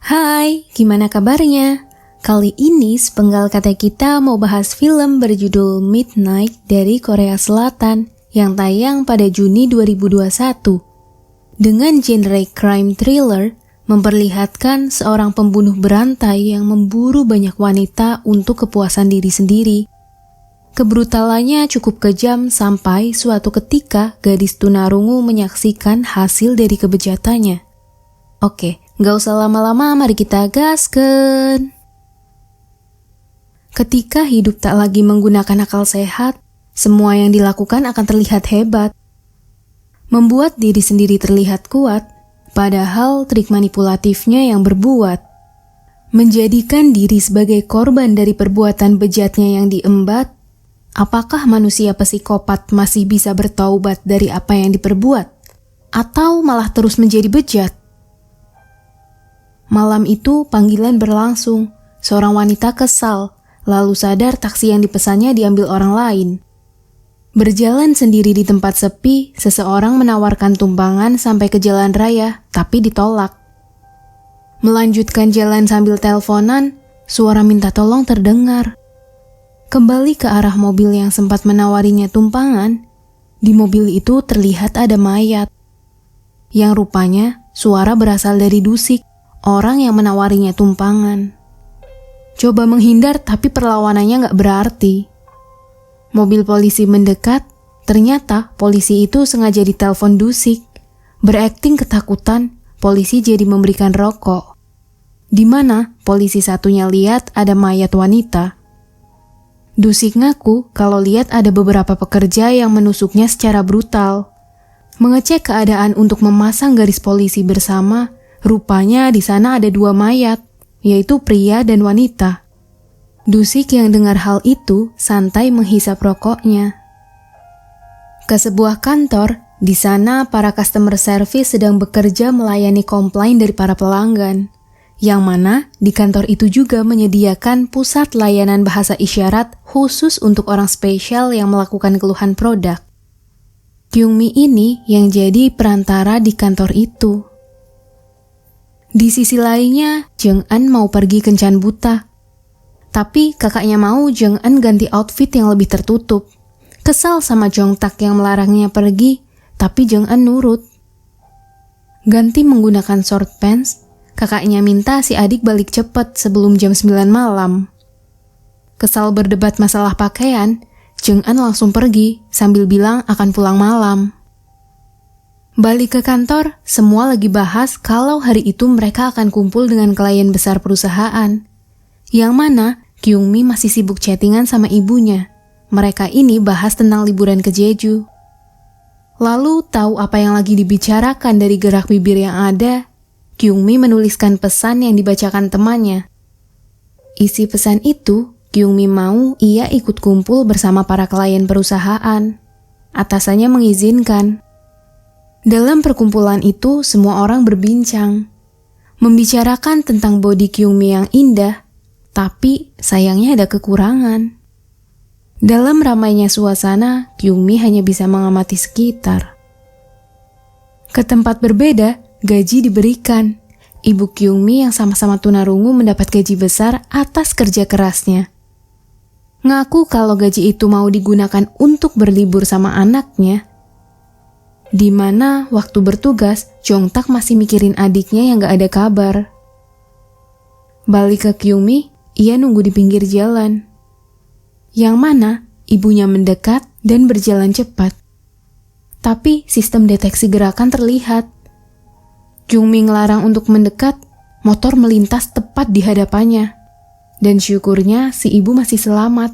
Hai, gimana kabarnya? Kali ini sepenggal kata kita mau bahas film berjudul Midnight dari Korea Selatan yang tayang pada Juni 2021. Dengan genre crime thriller, memperlihatkan seorang pembunuh berantai yang memburu banyak wanita untuk kepuasan diri sendiri. Kebrutalannya cukup kejam sampai suatu ketika gadis tunarungu menyaksikan hasil dari kebejatannya. Oke, gak usah lama-lama, mari kita gaskan. Ketika hidup tak lagi menggunakan akal sehat, semua yang dilakukan akan terlihat hebat. Membuat diri sendiri terlihat kuat, padahal trik manipulatifnya yang berbuat. Menjadikan diri sebagai korban dari perbuatan bejatnya yang diembat, apakah manusia psikopat masih bisa bertaubat dari apa yang diperbuat? Atau malah terus menjadi bejat? Malam itu panggilan berlangsung, seorang wanita kesal, lalu sadar taksi yang dipesannya diambil orang lain. Berjalan sendiri di tempat sepi, seseorang menawarkan tumpangan sampai ke jalan raya, tapi ditolak. Melanjutkan jalan sambil teleponan, suara minta tolong terdengar. Kembali ke arah mobil yang sempat menawarinya tumpangan, di mobil itu terlihat ada mayat. Yang rupanya suara berasal dari Dusik, orang yang menawarinya tumpangan. Coba menghindar tapi perlawanannya gak berarti. Mobil polisi mendekat, ternyata polisi itu sengaja ditelepon Dusik. Berakting ketakutan, polisi jadi memberikan rokok. Di mana polisi satunya lihat ada mayat wanita. Dusik ngaku kalau lihat ada beberapa pekerja yang menusuknya secara brutal. Mengecek keadaan untuk memasang garis polisi bersama, rupanya di sana ada dua mayat, yaitu pria dan wanita. Dusik yang dengar hal itu santai menghisap rokoknya. Ke sebuah kantor, di sana para customer service sedang bekerja melayani komplain dari para pelanggan. Yang mana di kantor itu juga menyediakan pusat layanan bahasa isyarat khusus untuk orang spesial yang melakukan keluhan produk. Kyungmi ini yang jadi perantara di kantor itu. Di sisi lainnya, Jung-an mau pergi kencan buta. Tapi kakaknya mau Jung-an ganti outfit yang lebih tertutup. Kesal sama Jong-tak yang melarangnya pergi, tapi Jung-an nurut. Ganti menggunakan short pants, kakaknya minta si adik balik cepet sebelum jam 9 malam. Kesal berdebat masalah pakaian, Jung-an langsung pergi sambil bilang akan pulang malam. Balik ke kantor, semua lagi bahas kalau hari itu mereka akan kumpul dengan klien besar perusahaan. Yang mana Kyungmi masih sibuk chattingan sama ibunya. Mereka ini bahas tentang liburan ke Jeju. Lalu tahu apa yang lagi dibicarakan dari gerak bibir yang ada, Kyungmi menuliskan pesan yang dibacakan temannya. Isi pesan itu, Kyungmi mau ia ikut kumpul bersama para klien perusahaan. Atasannya mengizinkan. Dalam perkumpulan itu, semua orang berbincang. Membicarakan tentang body Kyungmi yang indah, tapi sayangnya ada kekurangan. Dalam ramainya suasana, Kyungmi hanya bisa mengamati sekitar. Ke tempat berbeda, gaji diberikan. Ibu Kyungmi yang sama-sama tunarungu mendapat gaji besar atas kerja kerasnya. Ngaku kalau gaji itu mau digunakan untuk berlibur sama anaknya. Di mana waktu bertugas, Jong-tak masih mikirin adiknya yang gak ada kabar. Balik ke Kyungmi, ia nunggu di pinggir jalan. Yang mana ibunya mendekat dan berjalan cepat. Tapi sistem deteksi gerakan terlihat. Kyungmi ngelarang untuk mendekat, motor melintas tepat di hadapannya. Dan syukurnya si ibu masih selamat.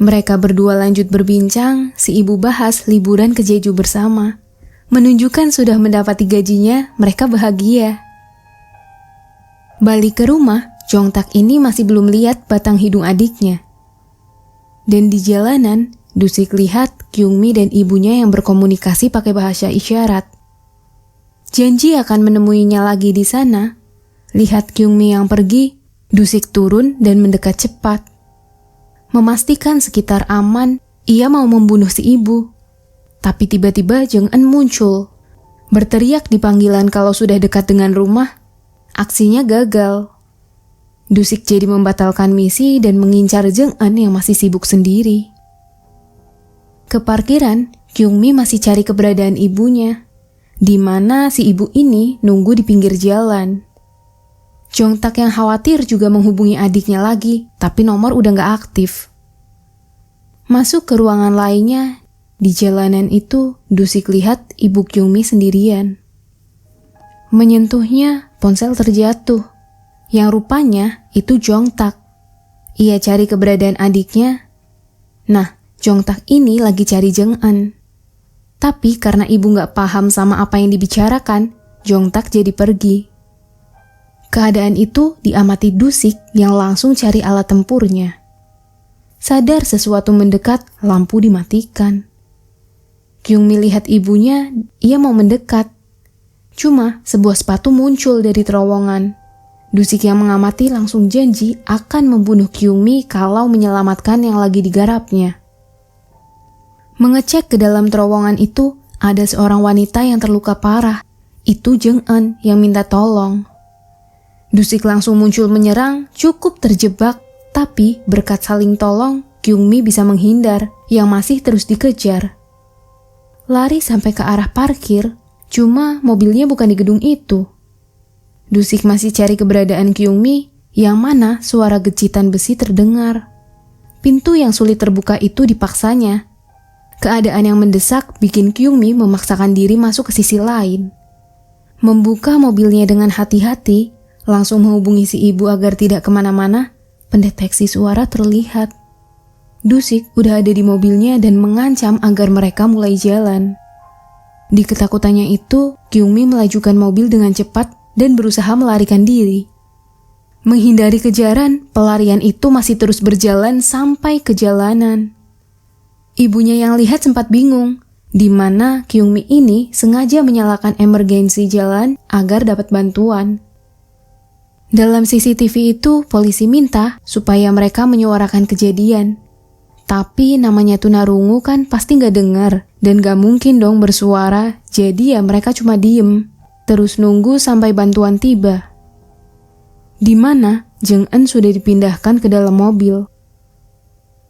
Mereka berdua lanjut berbincang, si ibu bahas liburan ke Jeju bersama. Menunjukkan sudah mendapati gajinya, mereka bahagia. Balik ke rumah, Jong-tak ini masih belum lihat batang hidung adiknya. Dan di jalanan, Dusik lihat Kyungmi dan ibunya yang berkomunikasi pakai bahasa isyarat. Janji akan menemuinya lagi di sana. Lihat Kyungmi yang pergi, Dusik turun dan mendekat cepat. Memastikan sekitar aman, ia mau membunuh si ibu. Tapi tiba-tiba Jung-an muncul. Berteriak di panggilan kalau sudah dekat dengan rumah. aksinya gagal. Dusik jadi membatalkan misi dan mengincar Jung-eun yang masih sibuk sendiri. Ke parkiran, Kyung-mi masih cari keberadaan ibunya, di mana si ibu ini nunggu di pinggir jalan. Jong-tak yang khawatir juga menghubungi adiknya lagi, tapi nomor udah gak aktif. Masuk ke ruangan lainnya, di jalanan itu Dusik lihat ibu Kyung-mi sendirian. Menyentuhnya, ponsel terjatuh, yang rupanya itu Jong-tak. Ia cari keberadaan adiknya. Nah, Jong-tak ini lagi cari Jung-eun. Tapi karena ibu gak paham sama apa yang dibicarakan, Jong-tak jadi pergi. Keadaan itu diamati Dusik yang langsung cari alat tempurnya. Sadar sesuatu mendekat, lampu dimatikan. Kyung-mi lihat ibunya, ia mau mendekat. Cuma sebuah sepatu muncul dari terowongan. Dusik yang mengamati langsung janji akan membunuh Kyung-mi kalau menyelamatkan yang lagi digarapnya. Mengecek ke dalam terowongan itu, ada seorang wanita yang terluka parah. Itu Jung-eun yang minta tolong. Dusik langsung muncul menyerang, cukup terjebak, tapi berkat saling tolong, Kyung-mi bisa menghindar, yang masih terus dikejar. Lari sampai ke arah parkir, cuma mobilnya bukan di gedung itu. Dusik masih cari keberadaan Kyung-mi, yang mana suara gejitan besi terdengar. Pintu yang sulit terbuka itu dipaksanya. Keadaan yang mendesak bikin Kyung-mi memaksakan diri masuk ke sisi lain. Membuka mobilnya dengan hati-hati, langsung menghubungi si ibu agar tidak kemana-mana, pendeteksi suara terlihat. Dusik udah ada di mobilnya dan mengancam agar mereka mulai jalan. Di ketakutannya itu, Kyung-mi melajukan mobil dengan cepat dan berusaha melarikan diri. Menghindari kejaran, pelarian itu masih terus berjalan sampai ke jalanan. Ibunya yang lihat sempat bingung, di mana Kyung-mi ini sengaja menyalakan emergensi jalan agar dapat bantuan. Dalam CCTV itu, polisi minta supaya mereka menyuarakan kejadian. Tapi namanya tunarungu kan pasti gak dengar dan gak mungkin dong bersuara, jadi ya mereka cuma diem, terus nunggu sampai bantuan tiba. Di mana Jung-eun sudah dipindahkan ke dalam mobil.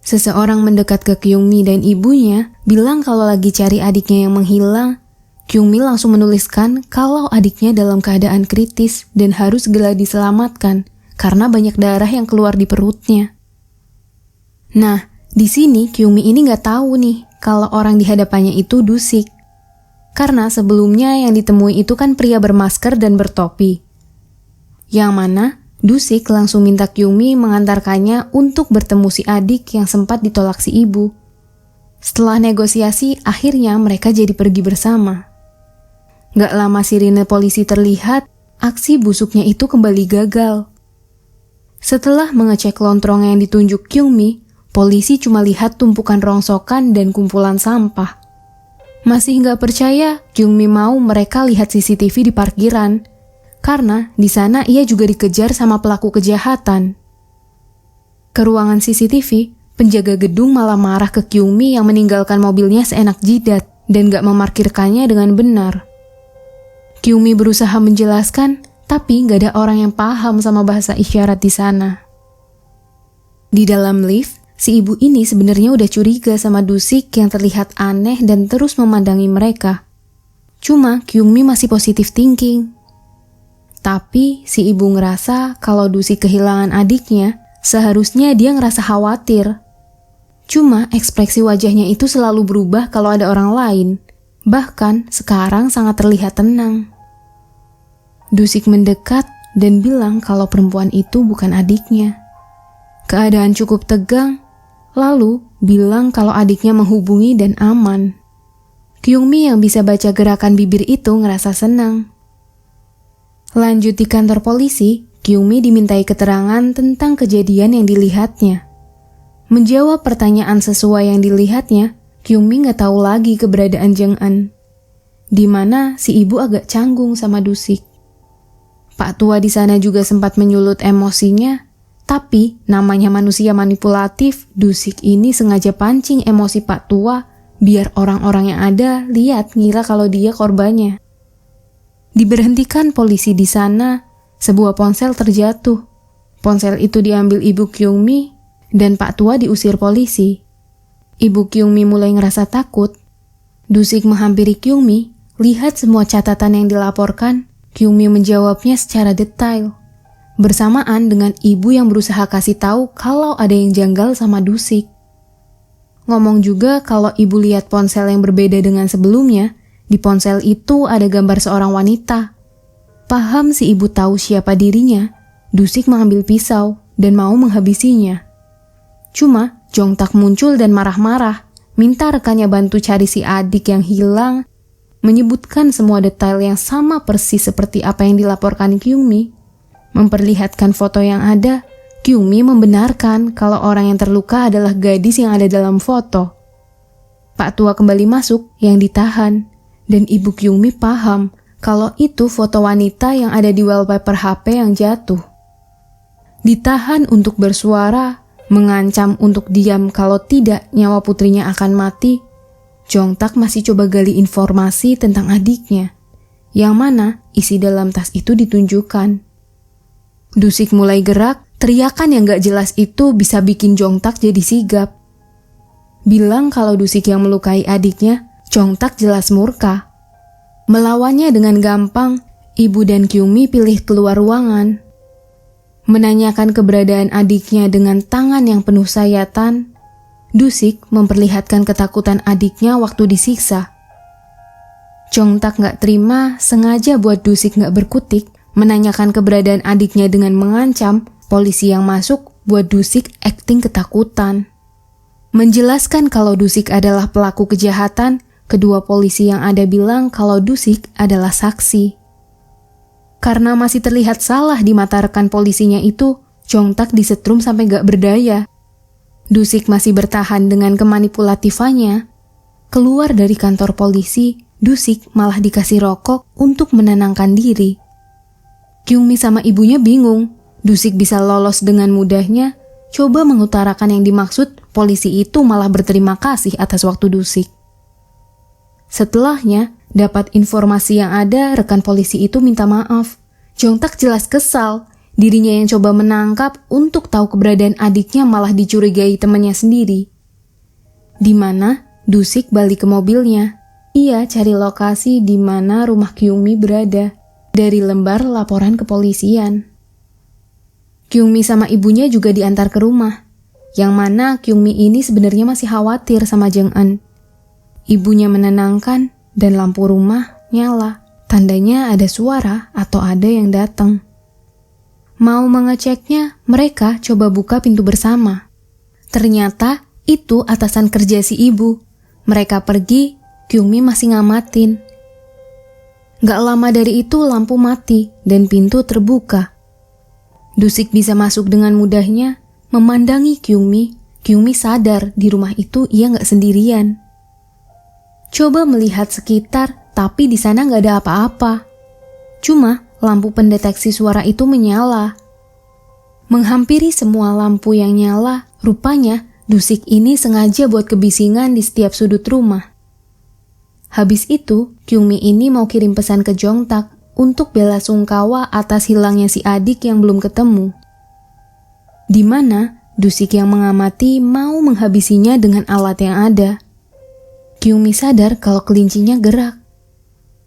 Seseorang mendekat ke Kyung-mi dan ibunya, bilang kalau lagi cari adiknya yang menghilang. Kyung-mi langsung menuliskan kalau adiknya dalam keadaan kritis dan harus segera diselamatkan karena banyak darah yang keluar di perutnya. Nah, di sini Kyung-mi ini nggak tahu nih kalau orang di hadapannya itu Dusik. Karena sebelumnya yang ditemui itu kan pria bermasker dan bertopi. Yang mana Dusik langsung minta Kyung-mi mengantarkannya untuk bertemu si adik yang sempat ditolak si ibu. Setelah negosiasi, akhirnya mereka jadi pergi bersama. Gak lama sirine polisi terlihat, aksi busuknya itu kembali gagal. Setelah mengecek lontrong yang ditunjuk Kyung-mi, polisi cuma lihat tumpukan rongsokan dan kumpulan sampah. Masih gak percaya, Kyung-mi mau mereka lihat CCTV di parkiran, karena di sana ia juga dikejar sama pelaku kejahatan. Ke ruangan CCTV, penjaga gedung malah marah ke Kyung-mi yang meninggalkan mobilnya seenak jidat dan gak memarkirkannya dengan benar. Kyung-mi berusaha menjelaskan, tapi gak ada orang yang paham sama bahasa isyarat di sana. Di dalam lift, si ibu ini sebenarnya udah curiga sama Dusik yang terlihat aneh dan terus memandangi mereka. Cuma Kyung-mi masih positive thinking. Tapi si ibu ngerasa kalau Dusik kehilangan adiknya, seharusnya dia ngerasa khawatir. Cuma ekspresi wajahnya itu selalu berubah kalau ada orang lain. Bahkan sekarang sangat terlihat tenang. Dusik mendekat dan bilang kalau perempuan itu bukan adiknya. Keadaan cukup tegang, lalu bilang kalau adiknya menghubungi dan aman. Kyung-mi yang bisa baca gerakan bibir itu ngerasa senang. Lanjut di kantor polisi, Kyung-mi dimintai keterangan tentang kejadian yang dilihatnya. Menjawab pertanyaan sesuai yang dilihatnya, Kyung-mi gak tahu lagi keberadaan Jung-eun. Di mana si ibu agak canggung sama Dusik. Pak tua di sana juga sempat menyulut emosinya, tapi namanya manusia manipulatif, Dusik ini sengaja pancing emosi Pak tua biar orang-orang yang ada lihat ngira kalau dia korbannya. Diberhentikan polisi di sana, sebuah ponsel terjatuh. Ponsel itu diambil Ibu Kyungmi dan Pak Tua diusir polisi. Ibu Kyungmi mulai ngerasa takut. Dusik menghampiri Kyungmi, lihat semua catatan yang dilaporkan. Kyungmi menjawabnya secara detail. Bersamaan dengan ibu yang berusaha kasih tahu kalau ada yang janggal sama Dusik. Ngomong juga kalau ibu lihat ponsel yang berbeda dengan sebelumnya, di ponsel itu ada gambar seorang wanita. Paham si ibu tahu siapa dirinya, Dusik mengambil pisau dan mau menghabisinya. Cuma Jongtak muncul dan marah-marah, minta rekannya bantu cari si adik yang hilang, menyebutkan semua detail yang sama persis seperti apa yang dilaporkan Kyungmi. Memperlihatkan foto yang ada, Kyungmi membenarkan kalau orang yang terluka adalah gadis yang ada dalam foto. Pak Tua kembali masuk yang ditahan, dan Ibu Kyungmi paham kalau itu foto wanita yang ada di wallpaper HP yang jatuh. Ditahan untuk bersuara, mengancam untuk diam kalau tidak nyawa putrinya akan mati. Jongtak masih coba gali informasi tentang adiknya, yang mana isi dalam tas itu ditunjukkan. Dusik mulai gerak, teriakan yang gak jelas itu bisa bikin Jongtak jadi sigap. Bilang kalau Dusik yang melukai adiknya, Jongtak jelas murka. Melawannya dengan gampang, ibu dan Kyungmi pilih keluar ruangan. Menanyakan keberadaan adiknya dengan tangan yang penuh sayatan, Dusik memperlihatkan ketakutan adiknya waktu disiksa. Jongtak gak terima, sengaja buat Dusik gak berkutik, menanyakan keberadaan adiknya dengan mengancam. Polisi yang masuk buat Dusik akting ketakutan. Menjelaskan kalau Dusik adalah pelaku kejahatan, kedua polisi yang ada bilang kalau Dusik adalah saksi. Karena masih terlihat salah di mata rekan polisinya itu, Jongtak disetrum sampai gak berdaya. Dusik masih bertahan dengan kemanipulatifannya. Keluar dari kantor polisi, Dusik malah dikasih rokok untuk menenangkan diri. Kyungmi sama ibunya bingung, Dusik bisa lolos dengan mudahnya. Coba mengutarakan yang dimaksud, polisi itu malah berterima kasih atas waktu Dusik. Setelahnya, dapat informasi yang ada, rekan polisi itu minta maaf. Jongtak jelas kesal, dirinya yang coba menangkap untuk tahu keberadaan adiknya malah dicurigai temannya sendiri. Di mana Dusik balik ke mobilnya. Ia cari lokasi di mana rumah Kyungmi berada dari lembar laporan kepolisian. Kyungmi sama ibunya juga diantar ke rumah, yang mana Kyungmi ini sebenarnya masih khawatir sama Jung-eun. Ibunya menenangkan dan lampu rumah nyala, tandanya ada suara atau ada yang datang. Mau mengeceknya, mereka coba buka pintu bersama. Ternyata itu atasan kerja si ibu. Mereka pergi, Kyungmi masih ngamatin. Gak lama dari itu lampu mati dan pintu terbuka. Dusik bisa masuk dengan mudahnya, memandangi Kyungmi. Kyungmi sadar di rumah itu ia gak sendirian. Coba melihat sekitar, tapi di sana gak ada apa-apa. Cuma lampu pendeteksi suara itu menyala. Menghampiri semua lampu yang nyala, rupanya Dusik ini sengaja buat kebisingan di setiap sudut rumah. Habis itu, Kyungmi ini mau kirim pesan ke Jongtak untuk bela sungkawa atas hilangnya si adik yang belum ketemu. Di mana Dusik yang mengamati mau menghabisinya dengan alat yang ada. Kyungmi sadar kalau kelincinya gerak.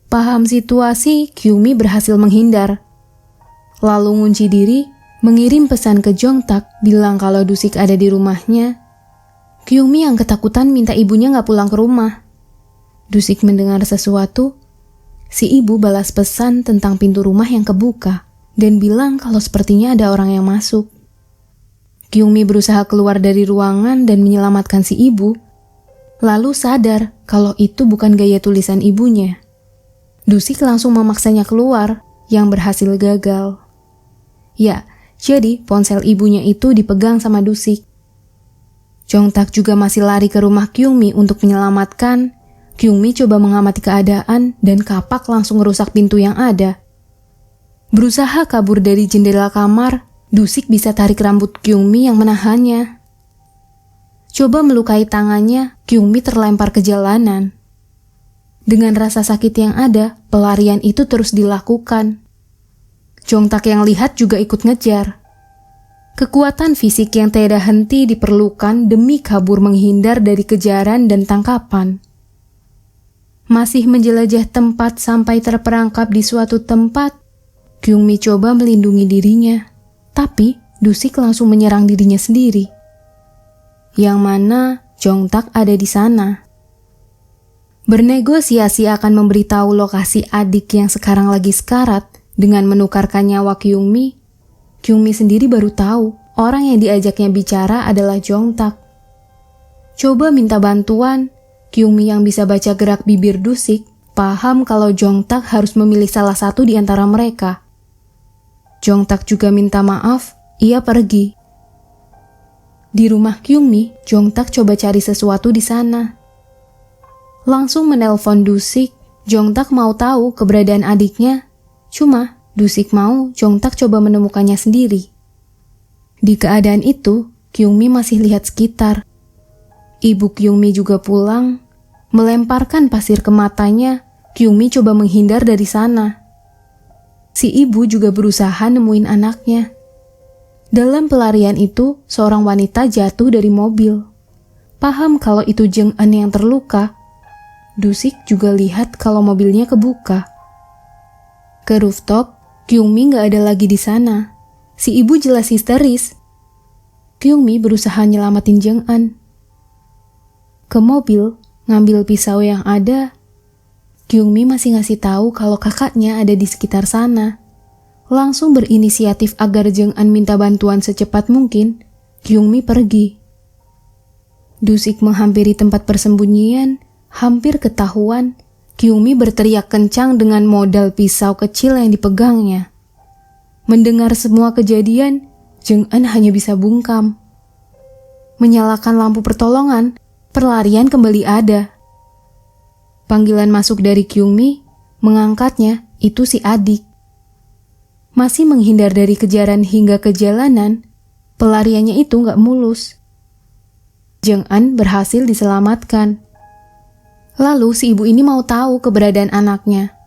Paham situasi, Kyungmi berhasil menghindar. Lalu ngunci diri, mengirim pesan ke Jongtak bilang kalau Dusik ada di rumahnya. Kyungmi yang ketakutan minta ibunya gak pulang ke rumah. Dusik mendengar sesuatu. Si ibu balas pesan tentang pintu rumah yang kebuka dan bilang kalau sepertinya ada orang yang masuk. Kyungmi berusaha keluar dari ruangan dan menyelamatkan si ibu, lalu sadar kalau itu bukan gaya tulisan ibunya. Dusik langsung memaksanya keluar, yang berhasil gagal. Ya, jadi ponsel ibunya itu dipegang sama Dusik. Jongtak juga masih lari ke rumah Kyungmi untuk menyelamatkan. Kyungmi coba mengamati keadaan dan kapak langsung merusak pintu yang ada. Berusaha kabur dari jendela kamar, Dusik bisa tarik rambut Kyungmi yang menahannya. Coba melukai tangannya, Kyungmi terlempar ke jalanan. Dengan rasa sakit yang ada, pelarian itu terus dilakukan. Jongtak yang lihat juga ikut ngejar. Kekuatan fisik yang tiada henti diperlukan demi kabur menghindar dari kejaran dan tangkapan. Masih menjelajah tempat sampai terperangkap di suatu tempat, Kyungmi coba melindungi dirinya, tapi Dusik langsung menyerang dirinya sendiri. Yang mana Jongtak ada di sana. Bernegosiasi akan memberitahu lokasi adik yang sekarang lagi sekarat dengan menukarkan nyawa Kyungmi. Kyungmi sendiri baru tahu orang yang diajaknya bicara adalah Jongtak. Coba minta bantuan, Kyungmi yang bisa baca gerak bibir Dusik paham kalau Jongtak harus memilih salah satu di antara mereka. Jongtak juga minta maaf, ia pergi. Di rumah Kyungmi, Jongtak coba cari sesuatu di sana. Langsung menelpon Dusik, Jongtak mau tahu keberadaan adiknya. Cuma Dusik mau Jongtak coba menemukannya sendiri. Di keadaan itu, Kyungmi masih lihat sekitar. Ibu Kyungmi juga pulang, melemparkan pasir ke matanya. Kyungmi coba menghindar dari sana. Si ibu juga berusaha nemuin anaknya. Dalam pelarian itu, seorang wanita jatuh dari mobil. Paham kalau itu Jung Eun yang terluka. Dusik juga lihat kalau mobilnya kebuka. Ke rooftop, Kyungmi gak ada lagi di sana. Si ibu jelas histeris. Kyungmi berusaha nyelamatin Jung Eun. Ke mobil, ngambil pisau yang ada. Kyungmi masih ngasih tahu kalau kakaknya ada di sekitar sana. Langsung berinisiatif agar Jung Eun minta bantuan secepat mungkin. Kyungmi pergi. Dusik menghampiri tempat persembunyian, hampir ketahuan. Kyungmi berteriak kencang dengan modal pisau kecil yang dipegangnya. Mendengar semua kejadian, Jung Eun hanya bisa bungkam. Menyalakan lampu pertolongan, perlarian kembali ada. Panggilan masuk dari Kyungmi, mengangkatnya itu si adik. Masih menghindar dari kejaran hingga ke jalanan, pelariannya itu gak mulus. Jung Eun berhasil diselamatkan. Lalu si ibu ini mau tahu keberadaan anaknya.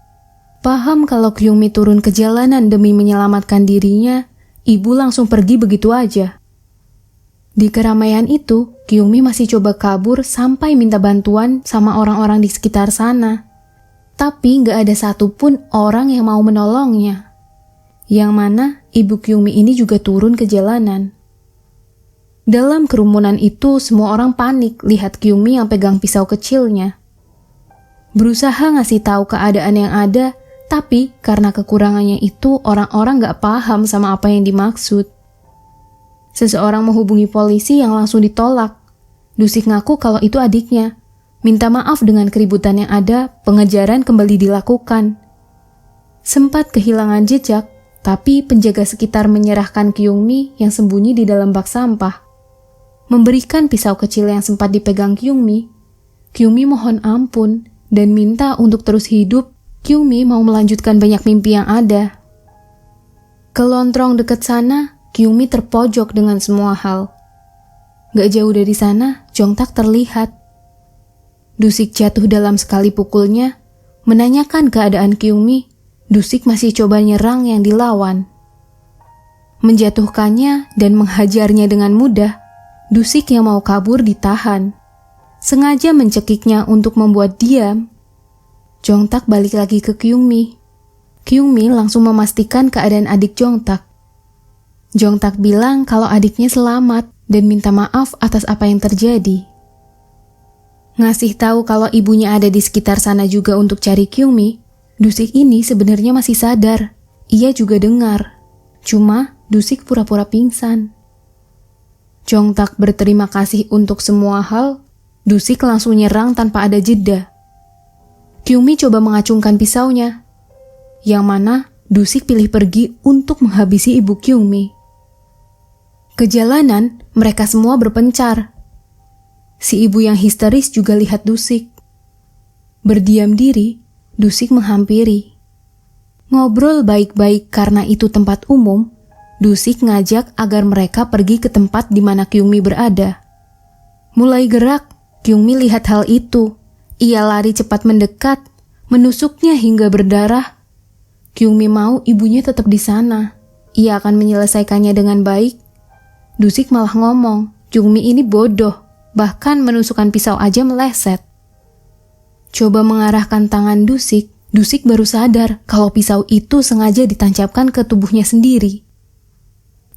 Paham kalau Kyungmi turun ke jalanan demi menyelamatkan dirinya, ibu langsung pergi begitu aja. Di keramaian itu, Kyungmi masih coba kabur sampai minta bantuan sama orang-orang di sekitar sana. Tapi gak ada satupun orang yang mau menolongnya. Yang mana ibu Kyungmi ini juga turun ke jalanan. Dalam kerumunan itu, semua orang panik lihat Kyungmi yang pegang pisau kecilnya. Berusaha ngasih tahu keadaan yang ada, tapi karena kekurangannya itu orang-orang gak paham sama apa yang dimaksud. Seseorang menghubungi polisi yang langsung ditolak. Dusik ngaku kalau itu adiknya. Minta maaf dengan keributan yang ada, pengejaran kembali dilakukan. Sempat kehilangan jejak, tapi penjaga sekitar menyerahkan Kyungmi yang sembunyi di dalam bak sampah. Memberikan pisau kecil yang sempat dipegang Kyungmi. Kyungmi mohon ampun dan minta untuk terus hidup. Kyungmi mau melanjutkan banyak mimpi yang ada. Ke lontrong dekat sana, Kyungmi terpojok dengan semua hal. Gak jauh dari sana, Jongtak terlihat. Dusik jatuh dalam sekali pukulnya, menanyakan keadaan Kyungmi. Dusik masih coba nyerang yang dilawan. Menjatuhkannya dan menghajarnya dengan mudah, Dusik yang mau kabur ditahan. Sengaja mencekiknya untuk membuat diam. Jongtak balik lagi ke Kyungmi. Kyungmi langsung memastikan keadaan adik Jongtak. Jongtak bilang kalau adiknya selamat dan minta maaf atas apa yang terjadi. Ngasih tahu kalau ibunya ada di sekitar sana juga untuk cari Kyungmi. Dusik ini sebenarnya masih sadar. Ia juga dengar. Cuma Dusik pura-pura pingsan. Jongtak berterima kasih untuk semua hal. Dusik langsung nyerang tanpa ada jeda. Kyungmi coba mengacungkan pisaunya. Yang mana Dusik pilih pergi untuk menghabisi ibu Kyungmi. Ke jalanan, mereka semua berpencar. Si ibu yang histeris juga lihat Dusik. Berdiam diri, Dusik menghampiri. Ngobrol baik-baik karena itu tempat umum, Dusik ngajak agar mereka pergi ke tempat di mana Kyungmi berada. Mulai gerak, Kyungmi lihat hal itu. Ia lari cepat mendekat, menusuknya hingga berdarah. Kyungmi mau ibunya tetap di sana. Ia akan menyelesaikannya dengan baik. Dusik malah ngomong, Kyungmi ini bodoh, bahkan menusukkan pisau aja meleset. Coba mengarahkan tangan Dusik, Dusik baru sadar kalau pisau itu sengaja ditancapkan ke tubuhnya sendiri.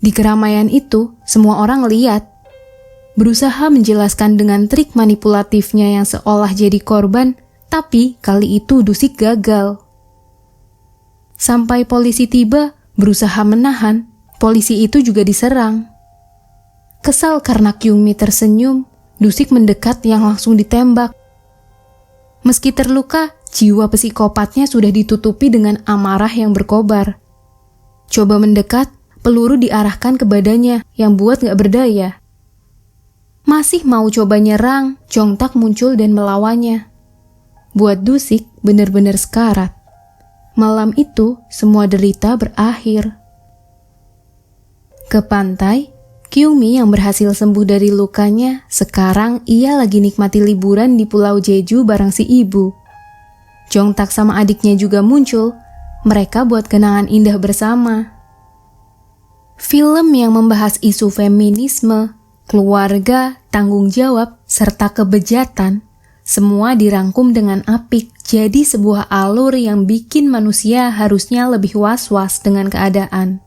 Di keramaian itu, semua orang lihat. Berusaha menjelaskan dengan trik manipulatifnya yang seolah jadi korban, tapi kali itu Dusik gagal. Sampai polisi tiba, berusaha menahan, polisi itu juga diserang. Kesal karena Kyungmi tersenyum, Dusik mendekat yang langsung ditembak. Meski terluka, jiwa psikopatnya sudah ditutupi dengan amarah yang berkobar. Coba mendekat, peluru diarahkan ke badannya yang buat gak berdaya. Masih mau coba nyerang, Jongtak muncul dan melawannya. Buat Dusik benar-benar sekarat. Malam itu, semua derita berakhir. Ke pantai, Kyungmi yang berhasil sembuh dari lukanya, sekarang ia lagi nikmati liburan di Pulau Jeju bareng si ibu. Jongtak sama adiknya juga muncul, mereka buat kenangan indah bersama. Film yang membahas isu feminisme, keluarga, tanggung jawab, serta kebejatan, semua dirangkum dengan apik, jadi sebuah alur yang bikin manusia harusnya lebih was-was dengan keadaan.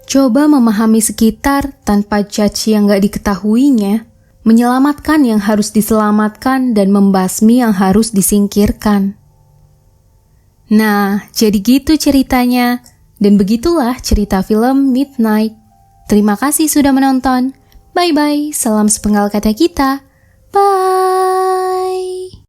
Coba memahami sekitar tanpa judge yang gak diketahuinya, menyelamatkan yang harus diselamatkan dan membasmi yang harus disingkirkan. Nah, jadi gitu ceritanya, dan begitulah cerita film Midnight. Terima kasih sudah menonton. Bye-bye, salam sepenggal kata kita. Bye!